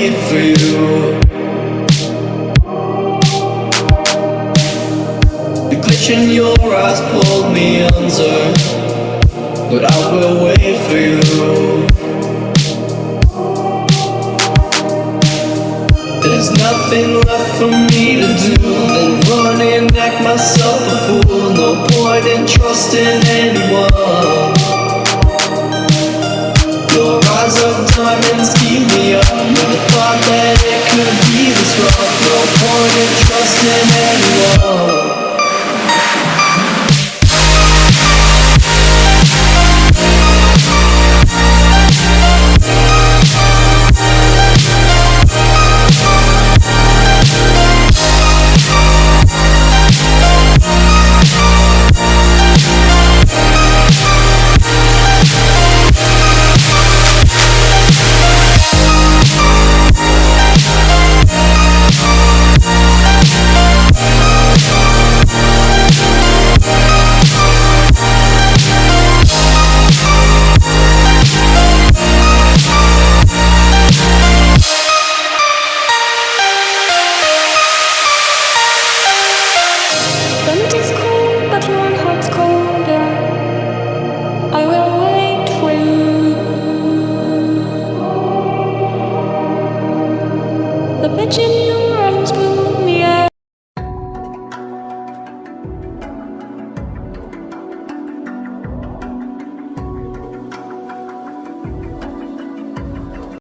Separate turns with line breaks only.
wait for you. The glitch in your eyes pulled me under, but I will wait for you. There's nothing left for me to do than run and act myself a fool. No point in trusting anyone. Your eyes of diamonds keep me up. Never thought that it could be this rough. No point in trusting anyone.